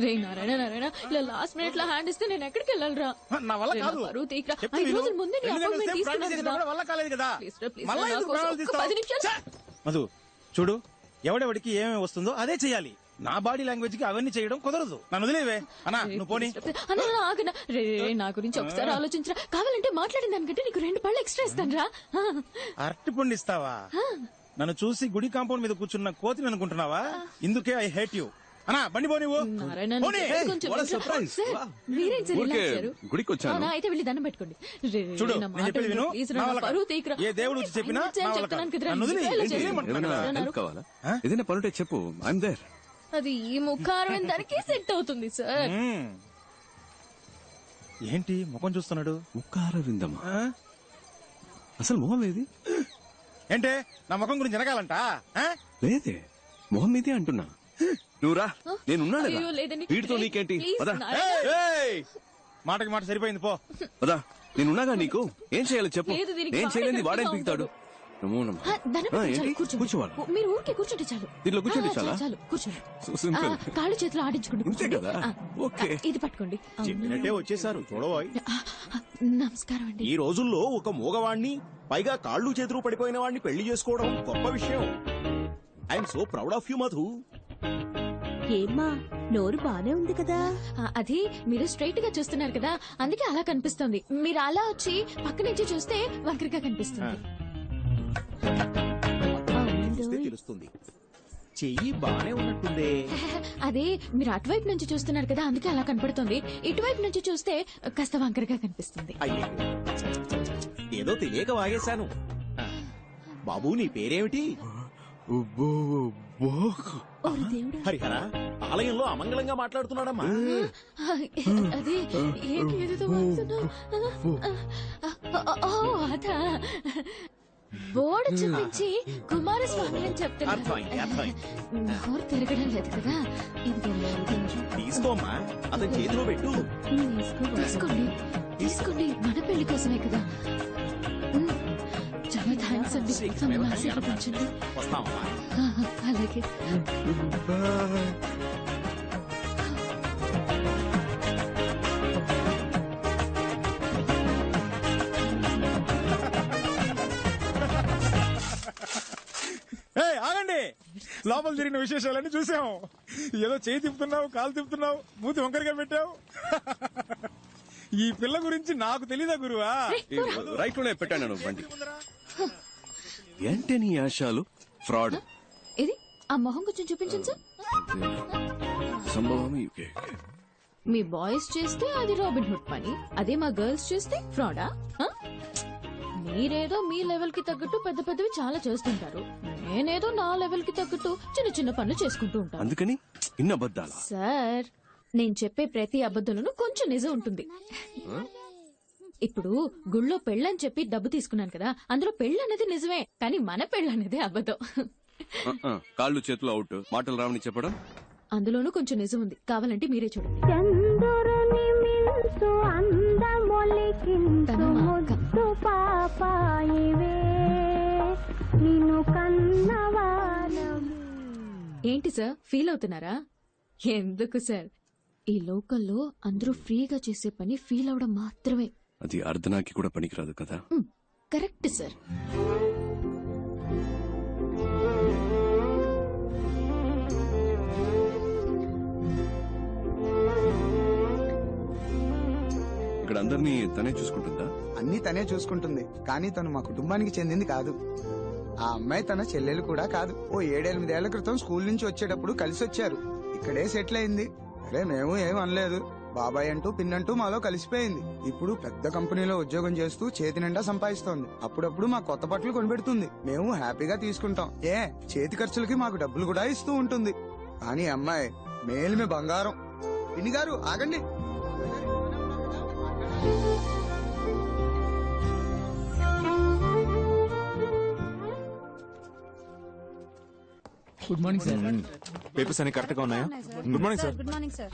రే నారాయణ నారాయణ ఇలా last minute లో hand ఇస్తే నేను ఎక్కడికి వెళ్ళాలరా? నా వల్ల కాదు. 5 రోజుల ముందే నీ అపాయింట్మెంట్ తీసుకున్నాను కదా. వల్ల కాలేదు కదా. ప్లీజ్ మళ్ళీ 10 నిమిషాలు. మధు చూడు, ఎవడెవడికి ఏమేమి వస్తుందో అదే చెయ్యాలి. నా బాడీ లాంగ్వేజ్ కి అవన్నీ చేయడం కుదరదు. నన్ను వదిలేవే అన్నా, నువ్వు పోనీ. ఆగనా రే, నా గురించి ఒకసారి ఆలోచించరా. కావాలంటే మాట్లాడిన దానికంటే నీకు 2 పళ్ళు ఎక్స్ట్రా ఇస్తాను రా. అరటి పండు ఇస్తావా? నన్ను చూసి గుడి కాంపౌండ్ మీద కూర్చున్న కోతిని అనుకుంటున్నావా? ఇందుకే ఐ హేట్ యూ. అన్నా బండి పో నువ్వు. గుడికి వచ్చాను. అయితే వెళ్ళి దండం పెట్టుకోండి. చూడు, నేను చెప్పేది విను. ఏ దేవుడు వచ్చి చెప్పినా ఏదైనా పనుంటే చెప్పు, ఐఎమ్ దేర్. అది ఈ ముఖారం దానికి సెట్ అవుతుంది సార్. ఏంటి ముఖం చూస్తున్నాడు? ముఖార విందమా? అసలు మొహం ఏది? ఏంటే నా ముఖం గురించి వెనకాలంట? లేదే, మొహం మీదే అంటున్నా. నువ్వురా, నేనున్నాను. వీటితో నీకేంటి? మాటకి మాట సరిపోయింది, పో. పదా, నేనున్నాగా. నీకు ఏం చేయాలో చెప్పు. ఏం చేయలేదు వాడేం పీకుతాడు. కూర్చోవాలి. మీరు ఊరికే కూర్చుంటే చాలు. దీంట్లో కూర్చుంటే చాలా చాలు. కూర్చోండి. కాళ్ళు చేతులు ఆడించుకోండి. కదా. ఇది పట్టుకోండి. చెప్పినట్టే వచ్చేసారు. చూడబోయ్, నమస్కారం అండి. ఈ రోజుల్లో ఒక మూగవాణ్ణి, పైగా కాళ్ళు చేతులు పడిపోయిన వాడిని పెళ్లి చేసుకోవడం గొప్ప విషయం. I'm so proud of you Madhu. ఏమ్మా, నోరు బానే ఉంది కదా? అది మీరు స్ట్రైట్ గా చూస్తున్నారు కదా, అందుకే అలా కనిపిస్తుంది. మీరు అలా వచ్చి పక్క నుంచి చూస్తే వంకరగా కనిపిస్తుంది. తెలుస్తుంది, చెయ్యి బానే ఉన్నట్టుందే. అదే మీరు అటువైపు నుంచి చూస్తున్నారు కదా, అందుకే అలా కనపడుతుంది. ఇటువైపు నుంచి చూస్తే కాస్త వంకరగా కనిపిస్తుంది. అయ్యో, ఏదో తెలియక వాగేశాను. బాబు, నీ పేరేమిటి? హరిహర, ఆలయంలో అమంగళంగా మాట్లాడుతున్నాడమ్మా. అదే ఏదో అదా బోర్డు చూపించి కుమారస్వామి అని చెప్తున్నారు. నోరు తిరగడం లేదు కదా. తీసుకోమ్మా, అతని చేతిలో పెట్టు. తీసుకోండి తీసుకోండి, మన పెళ్లి కోసమే కదా. చాలా థ్యాంక్స్ అండి. ఆశీర్వదించండి. వస్తామమ్మా. అలాగే. ఆగండి, లోపల జరిగిన విశేషాలన్నీ చూసాం. ఏదో చేయి తిప్పుతున్నావు, కాలు తిప్పుతున్నావు, మూతి వంకరగా పెట్టావు. ఈ పిల్ల గురించి నాకు తెలీదా గురువా? రైట్ లోనే పెట్టాను బండి. ఏంటి నీ ఆశాలు? ఫ్రాడ్. ఇది ఆ మొహం కొంచెం చూపించండి సార్. సంభవం. మీ బాయ్స్ చేస్తే అది రాబిన్ హుడ్ పని, అదే మా గర్ల్స్ చేస్తే ఫ్రాడా? మీరేదో మీ లెవెల్ కి తగ్గట్టు పెద్ద పెద్దవి చాలా చేస్తుంటారు. నేనేదో నా లెవెల్ కి తగ్గట్టు చిన్న చిన్న పనులు చేసుకుంటూ ఉంటాను. అందుకని ఇన్న అబద్ధాలా? సార్, నేను చెప్పే ప్రతి అబద్ధంలోనూ కొంచెం నిజం ఉంటుంది. ఇప్పుడు గుళ్ళో పెళ్ళని చెప్పి డబ్బు తీసుకున్నాను కదా, అందులో పెళ్ళనేది నిజమే, కానీ మన పెళ్ళనేదే అబద్ధం. కాళ్ళు చేతులు అవుట్, మాటలు రావని చెప్పడం అందులోనూ కొంచెం నిజం ఉంది. కావాలంటే మీరే చూడండి. ఏంటి సార్, ఫీల్ అవుతున్నారా? ఎందుకు సార్, ఈ లోకల్లో అందరూ ఫ్రీగా చేసే పని ఫీల్ అవడం మాత్రమే. అది అర్ధనాకి కూడా పనికిరాదు కదా. Correct sir. ఇక్కడ అందరినీ తనే చూసుకుంటుందా? అన్ని తనే చూసుకుంటుంది, కానీ తను మా కుటుంబానికి చెందింది కాదు. ఆ అమ్మాయి తన చెల్లెలు కూడా కాదు. ఓ 7-8 ఏళ్ల క్రితం స్కూల్ నుంచి వచ్చేటప్పుడు కలిసి వచ్చారు. ఇక్కడే సెటిల్ అయింది. అరే, మేము ఏం అనలేదు. బాబాయ్ అంటూ పిన్నంటూ మాలో కలిసిపోయింది. ఇప్పుడు పెద్ద కంపెనీలో ఉద్యోగం చేస్తూ చేతి నిండా సంపాదిస్తోంది. అప్పుడప్పుడు మా కొత్త బట్టలు కొనిపెడుతుంది. మేము హ్యాపీగా తీసుకుంటాం. చేతి ఖర్చులకి మాకు డబ్బులు కూడా ఇస్తూ ఉంటుంది. కానీ అమ్మాయి మేలిమే బంగారం. పిన్ని గారు ఆగండి. Good morning sir. పేపర్స్ అన్ని కరెక్ట్ గా ఉన్నాయా? Good morning sir. Good morning sir.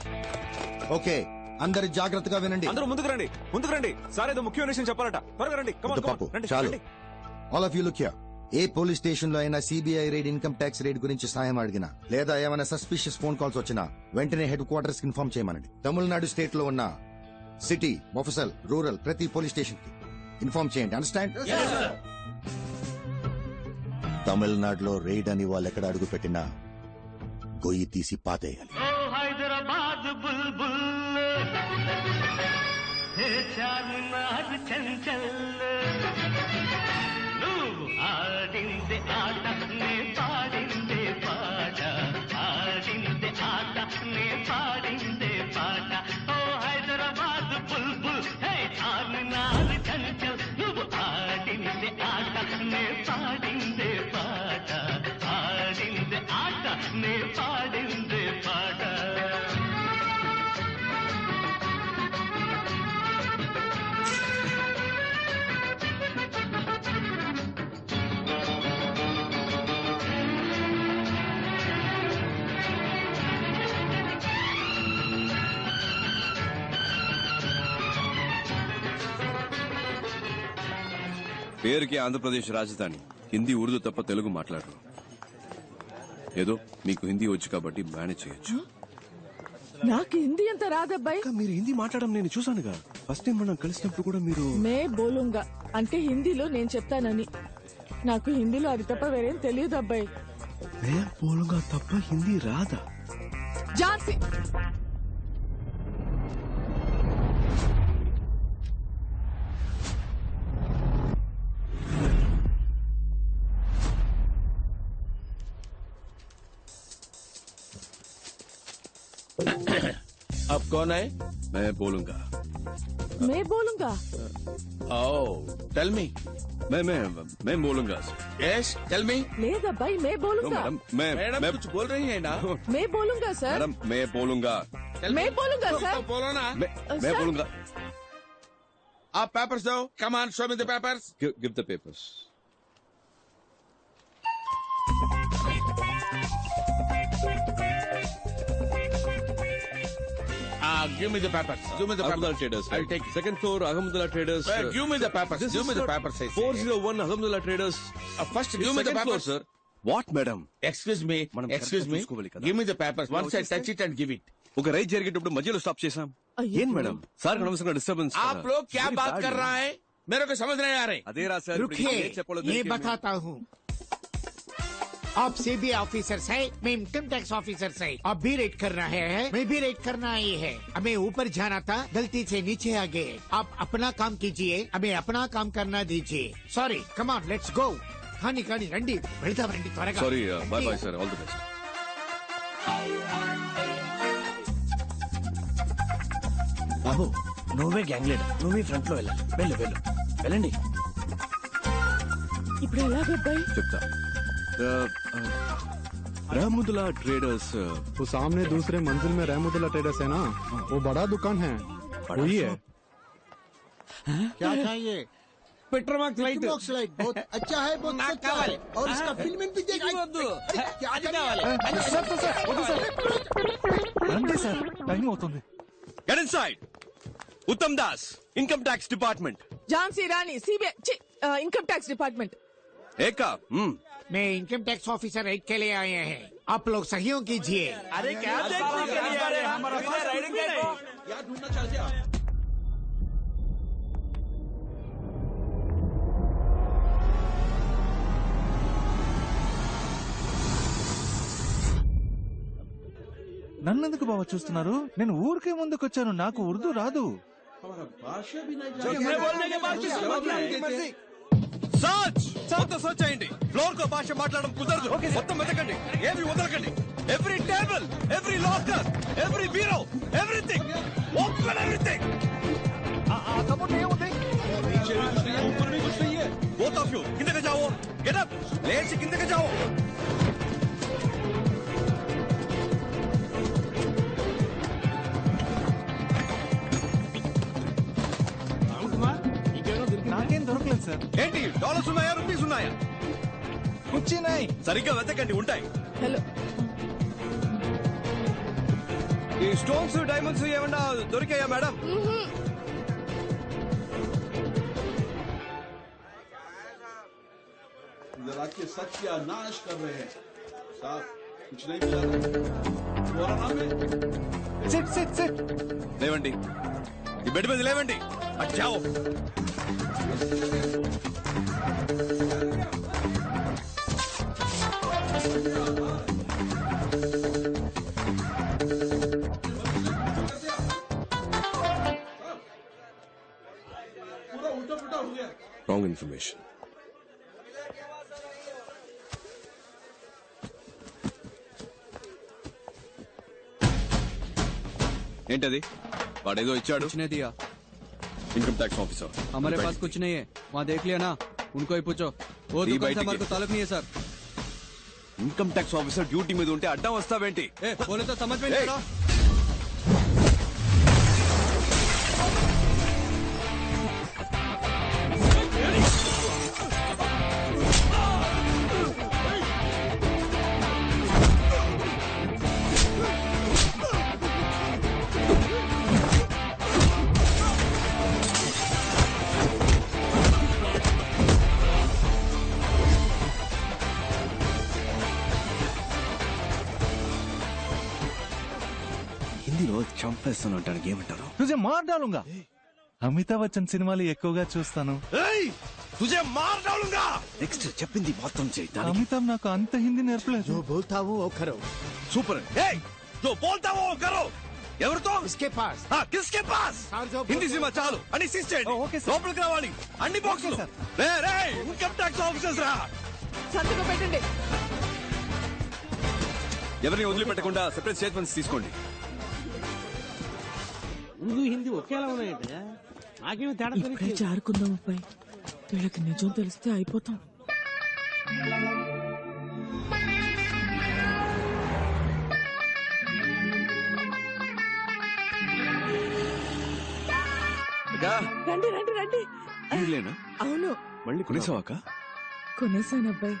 Okay, అందరు జాగ్రత్తగా వినండి. అందరూ ముందుకు రండి, ముందుకు రండి. సార్ ఏదో ముఖ్యమైన విషయం చెప్పాలట. త్వరగా రండి. చాలు. All of you look here. A police station లో అయినా CBI raid, income tax raid గురించి సాయం అడిగినా లేదా ఏమైనా సస్పిషియస్ ఫోన్ కాల్స్ వచ్చినా వెంటనే హెడ్ క్వార్టర్స్ కి ఇన్ఫార్మ్ చేయమనండి. తమిళనాడు స్టేట్ లో ఉన్న సిటీ, మొఫసల్, రూరల్ ప్రతి పోలీస్ స్టేషన్ కి ఇన్ఫార్మ్ చేయండి. అండర్స్టాండ్? తమిళనాడులో రైడ్ అని వాళ్ళు ఎక్కడ అడుగు పెట్టినా గొయ్యి తీసి పాతేయాలి. హైదరాబాద్ బుల్బుల్ చార్మినార్ చంచల్ నువ్వు ఆడిందే ఆట నే పాడిందే పాట, ఆడిందే ఆట నే పాడిందే పాట. ఓ హైదరాబాద్ బుల్బుల్ హే చార్మినార్ చంచల్ నువ్వు ఆడిందే ఆట నే పాడిందే పాట, ఆడిందే ఆట నే పాడిందే పాట. పేరుకి ఆంధ్రప్రదేశ్ రాజధాని, హిందీ ఉర్దూ తప్ప తెలుగు మాట్లాడరు. ఏదో మీకు హిందీ వచ్చు కాబట్టి మేనేజ్ చేయొచ్చు. నాకు హిందీ అంత రాదబ్బాయి. మీరు హిందీ మాట్లాడడం నేను చూసానుగా, ఫస్ట్ టైం మనం కలిసినప్పుడు కూడా మీరు మే బోలుంగా అంటే హిందీలో నేను చెప్తానని. నాకు హిందీలో అది తప్ప వేరేం తెలియదు అబ్బాయి. మే బోలుగా తప్ప హిందీ రాదా? ఝాన్సీ अब कौन है? मैं बोलूंगा. మే బోలుంగా. Oh, tell me. मैं बोलूंगा. Yes, tell me. లేదబ్బాయి మే బోలుంగా. मैडम मैं कुछ बोल रही है ना? మే బోలుంగా సార్. मैडम मैं बोलूंगा. మే బోలుంగా సార్. तो बोलो ना. मैं बोलूंगा. आप पेपर्स दो. Come on, show me the papers. Give the papers. Give me the papers. Give me the Ahmedullah papers. Traders. I'll take it. Second floor, Ahmedullah Traders. Give me the papers. This Give is me the for papers. I say. 401 Ahmedullah Traders. First, This give me the second floor, papers. sir. What, madam? Excuse me. మనం Excuse correct గా me. చూసుకోవాలి కదా. Give me the papers. Once I touch it and give it. ఒక ride జరిగేటప్పుడు మధ్యలో stop చేశాం. అయ్యో. ఏం మేడం సార్ అనవసరంగా డిస్టర్బెన్స్. आप लोग क्या बात कर रहा है? मेरे को समझ नहीं आ रहे. అదే రా సార్. रुकिए, ये बताता हूँ. आप सीबीआई ऑफिसर है, मैं इनकम टैक्स ऑफिसर है. आप भी रेड कर रहे हैं, मैं भी रेड करना आई है. हमें ऊपर जाना था, गलती से नीचे आ गए. आप अपना काम कीजिए, हमें अपना काम करना दीजिए. Sorry, come on, let's go. खानी खानी रंडी వెళ్తాం రండి త్వరగా. Sorry, bye bye sir, all the best. బాబు నువ్వే గ్యాంగ్ లీడర్, నువ్వే ఫ్రంట్ లో వెళ్ళాలి. వెళ్ళు వెళ్ళు వెళ్ళండి. ఇప్పుడు ఎలాగబ్బాయి? చెప్తా. रहमुदुल्ला ट्रेडर्स, वो सामने दूसरे मंजिल में रहमुदुल्ला ट्रेडर्स है ना, वो बड़ा दुकान है, वही है. क्या चाहिए? Petromax light. लाइट बहुत अच्छा है, बहुत अच्छा है. और इसका फिल्म भी देखिए. क्या రండి సార్, టైం అవుతుంది. Get inside. उत्तम दास, इनकम टैक्स डिपार्टमेंट. ఝాన్సీ రాణి సిబిఐ ఇన్కమ్ ట్యాక్స్ డిపార్ట్మెంట్. एका मैं इनकम टैक्स ऑफिसर रेड के लिए आए हैं. आप लोग सहयोग कीजिए. अरे क्या हमारा राइडिंग यार ढूंढना चाहते आप. నన్నెందుకు బావ చూస్తున్నారు? నేను ఊరికే ముందుకొచ్చాను, నాకు ఉర్దూ రాదు. సర్చ్ మొత్తం సర్చ్ అయ్యండి. ఫ్లోర్ కో భాష మాట్లాడడం కుదరదు. మొత్తం వెతకండి, ఏమి వదలకండి. Every table, every locker, every bureau, everything, open everything. Both of you किंदे के जाओ. गेट अप, लेट से किंदे के जाओ. నాకేం దొరకలేదు సార్. ఏంటి డాలర్స్ ఉన్నాయా, రూపీస్ ఉన్నాయా? వచ్చినాయి. సరిగ్గా వెతకండి, ఉంటాయి. హలో, ఈ స్టోన్స్, డైమండ్స్ ఏమన్నా దొరికాయా మేడం? जाके सत्यानाश कर रहे हैं साहब कुछ नहीं मिला बोला ना లేవండి ఈ బెడ్ మీద లేవండి అటు జాओ पूरा उल्टा पुल्टा हो गया రాంగ్ ఇన్ఫర్మేషన్ ఏంటది వాడేదో ఇచ్చాడు इनकम टैक्स ऑफिसर हमारे पास कुछ नहीं है वहाँ देख लिया ना उनको ही पूछो वो दुकान से हमारे को ताल्लुक नहीं है sir income tax officer duty మీద ఉంటే అడ్డం వస్తావేంటి बोले तो समझ में नहीं आ रहा హిందీలో చంపేస్తాను అంటానికి ఏమంటారు తుజే మార్ డాలుంగా అమితాబ్ బచ్చన్ సినిమాలు ఎక్కువగా చూస్తాను తుజే మార్ డాలుంగా నెక్స్ట్ చెప్పింది మొత్తం చేయి అమితాబ్ నాకు అంత హిందీ నేర్పలేదు जो बोलता हूँ वो करो సూపర్ ఏయ్ जो बोलता वो करो ఎవరితో इसके पास కిస్కే పాస్ హిందీ సినిమా చాలు అని సీజ్ చేయండి లోపలికి రావాలి అన్ని బాక్సులు రే ఇన్కమ్ ట్యాక్స్ ఆఫీసర్స్ రా సంతకం పెట్టండి. ఎవరిని వదిలిపెట్టకుండా సెపరేట్ స్టేట్మెంట్స్ తీసుకోండి ఉర్దూ హిందీ ఒకేలా ఉన్నాయంటే నాకేమో తేడా ఇప్పుడే జారుకుందాం అబ్బాయి, వీళ్ళకి నిజం తెలిస్తే అయిపోతాం. రండి రండి రండి. వీళ్ళేనా అవును మళ్ళీ కొనేసావాక కొనేసాను అబ్బాయి.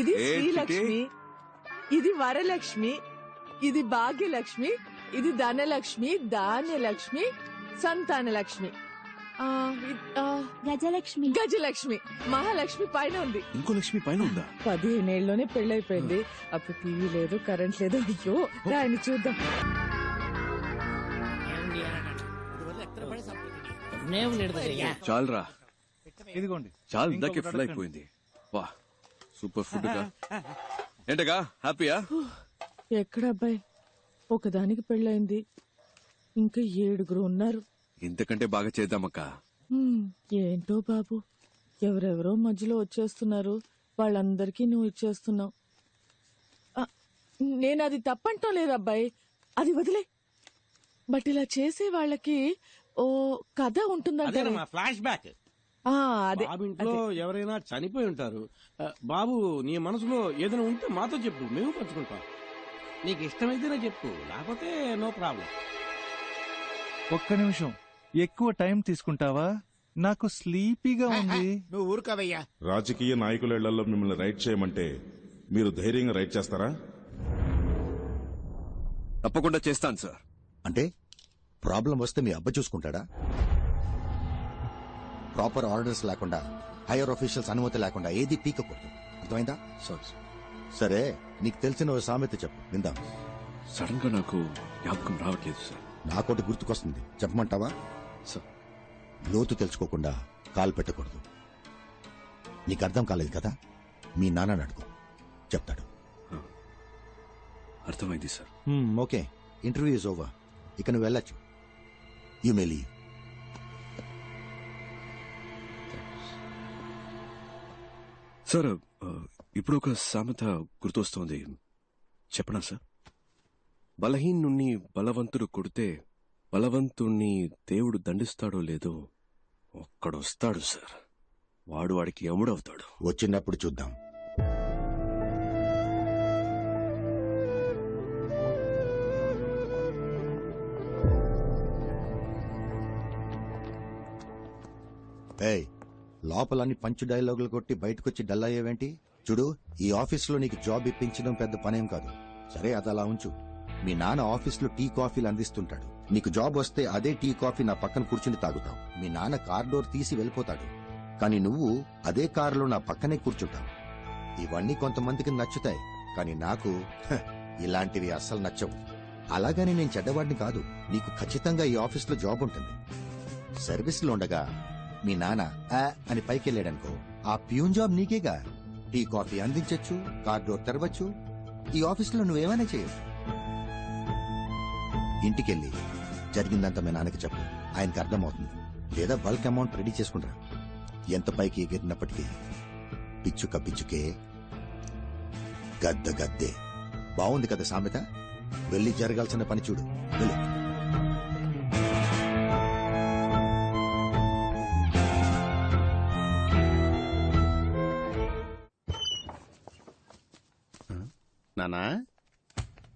ఇది శ్రీలక్ష్మి, ఇది వరలక్ష్మి, ఇది భాగ్యలక్ష్మి, ఇది ధనలక్ష్మి, ధాన్యలక్ష్మి, సంతానలక్ష్మి, గజలక్ష్మి, గజలక్ష్మి, మహాలక్ష్మి పైన ఉంది. ఇంకో లక్ష్మి పైన ఉందా? 15 ఏళ్లలోనే పెళ్ళైపోయింది. అప్పుడు టీవీ లేదు, కరెంట్ లేదు. అయ్యో రాయని చూద్దాం. చాలరా ఇదిగోండి. చాలు ఇందాకే ఫుల్ అయిపోయింది. వా సూపర్ ఫుడ్ గా ఏంటగా హ్యాపీయా? ఎక్కడ అబ్బాయి, ఒకదానికి పెళ్ళైంది, ఇంకా 7 ఉన్నారు. ఇంతకంటే బాగా చేద్దామక్క. ఏంటో బాబు, ఎవరెవరో మధ్యలో వచ్చేస్తున్నారు. వాళ్ళందరికీ నువ్వు ఇచ్చేస్తున్నావు. నేను అది తప్పంటం లేదు అబ్బాయి, అది వదిలే. బట్ ఇలా చేసే వాళ్ళకి ఓ కథ ఉంటుందంటే ఫ్లాష్ బ్యాక్. అదే బాబు ఇంట్లో ఎవరైనా చనిపోయి ఉంటారు. బాబు నీ మనసులో ఏదైనా ఉంటే మాతో చెప్పు, మేము పంచుకుంటాం. నీకు ఇష్టమైతేనే చెప్పు, లేకపోతే నో ప్రాబ్లం. ఒక్క నిమిషం, ఎక్కువ టైం తీసుకుంటావా? నాకు స్లీపీగా ఉంది. నువ్వు ఊరుకోవయ్యా. రాజకీయ నాయకుల ఇళ్లలో మిమ్మల్ని రైడ్ చేయమంటే మీరు ధైర్యంగా రైడ్ చేస్తారా? తప్పకుండా చేస్తాను సార్. అంటే ప్రాబ్లం వస్తే మీ అబ్బ చూసుకుంటాడా? ప్రాపర్ ఆర్డర్స్ లేకుండా, హైయర్ ఆఫీషియల్స్ అనుమతి లేకుండా ఏది పీకకూడదు. అర్థమైందా? సరే, నీకు తెలిసిన ఓ సామెత చెప్పు, విందాం. సడన్ గా నాకు జ్ఞాపకం రావట్లేదు సార్. నాకోటి గుర్తుకొస్తుంది, చెప్పమంటావా? సార్, లోతు తెలుసుకోకుండా కాలు పెట్టకూడదు. నీకు అర్థం కాలేదు కదా? మీ నాన్నని అడుగు, చెప్తాడు. అర్థమైంది sir. Okay, interview is over. ఇక నువ్వు వెళ్ళొచ్చు. You may leave. సార్, ఇప్పుడు ఒక సామెత గుర్తొస్తోంది, చెప్పనా సార్? బలహీనుణ్ణి బలవంతుడు కొడితే బలవంతుణ్ణి దేవుడు దండిస్తాడో లేదో ఒక్కడొస్తాడు సార్, వాడు వాడికి యముడవుతాడు. వచ్చినప్పుడు చూద్దాం. ఏయ్, లోపలన్నీ పంచు డైలాగులు కొట్టి బయటకొచ్చి డల్ అయ్యేవేంటి? చూడు, ఈ ఆఫీసులో నీకు జాబ్ ఇప్పించడం పెద్ద పనేం కాదు. సరే, అది అలా ఉంచు. మీ నాన్న ఆఫీసులో టీ కాఫీలు అందిస్తుంటాడు. నీకు జాబ్ వస్తే అదే టీ కాఫీ నా పక్కన కూర్చుని తాగుతావు. మీ నాన్న కార్ డోర్ తీసి వెళ్ళిపోతాడు, కానీ నువ్వు అదే కారులో నా పక్కనే కూర్చుంటావు. ఇవన్నీ కొంతమందికి నచ్చుతాయి, కానీ నాకు ఇలాంటివి అస్సలు నచ్చవు. అలాగని నేను చెడ్డవాడిని కాదు. నీకు ఖచ్చితంగా ఈ ఆఫీస్లో జాబ్ ఉంటుంది. సర్వీస్లో ఉండగా మీ నాన్న అని పైకెళ్ళాడనుకో, ఆ ప్యూన్ జాబ్ నీకేగా. టీ కాఫీ అందించొచ్చు, కార్ డోర్ తెరవచ్చు. ఈ ఆఫీస్లో నువ్వేమైనా చేయొచ్చు. ఇంటికెళ్ళి జరిగిందంతా మీ నాన్నకి చెప్పు, ఆయనకి అర్థమవుతుంది. లేదా బల్క్ అమౌంట్ రెడీ చేసుకుంటారా. ఎంత పైకి ఎగిరినప్పటికీ పిచ్చుక పిచ్చుకే, గద్ద గద్దే. బాగుంది కదా సామెత? వెళ్ళి జరగాల్సిన పని చూడు. వెళ్ళు. నానా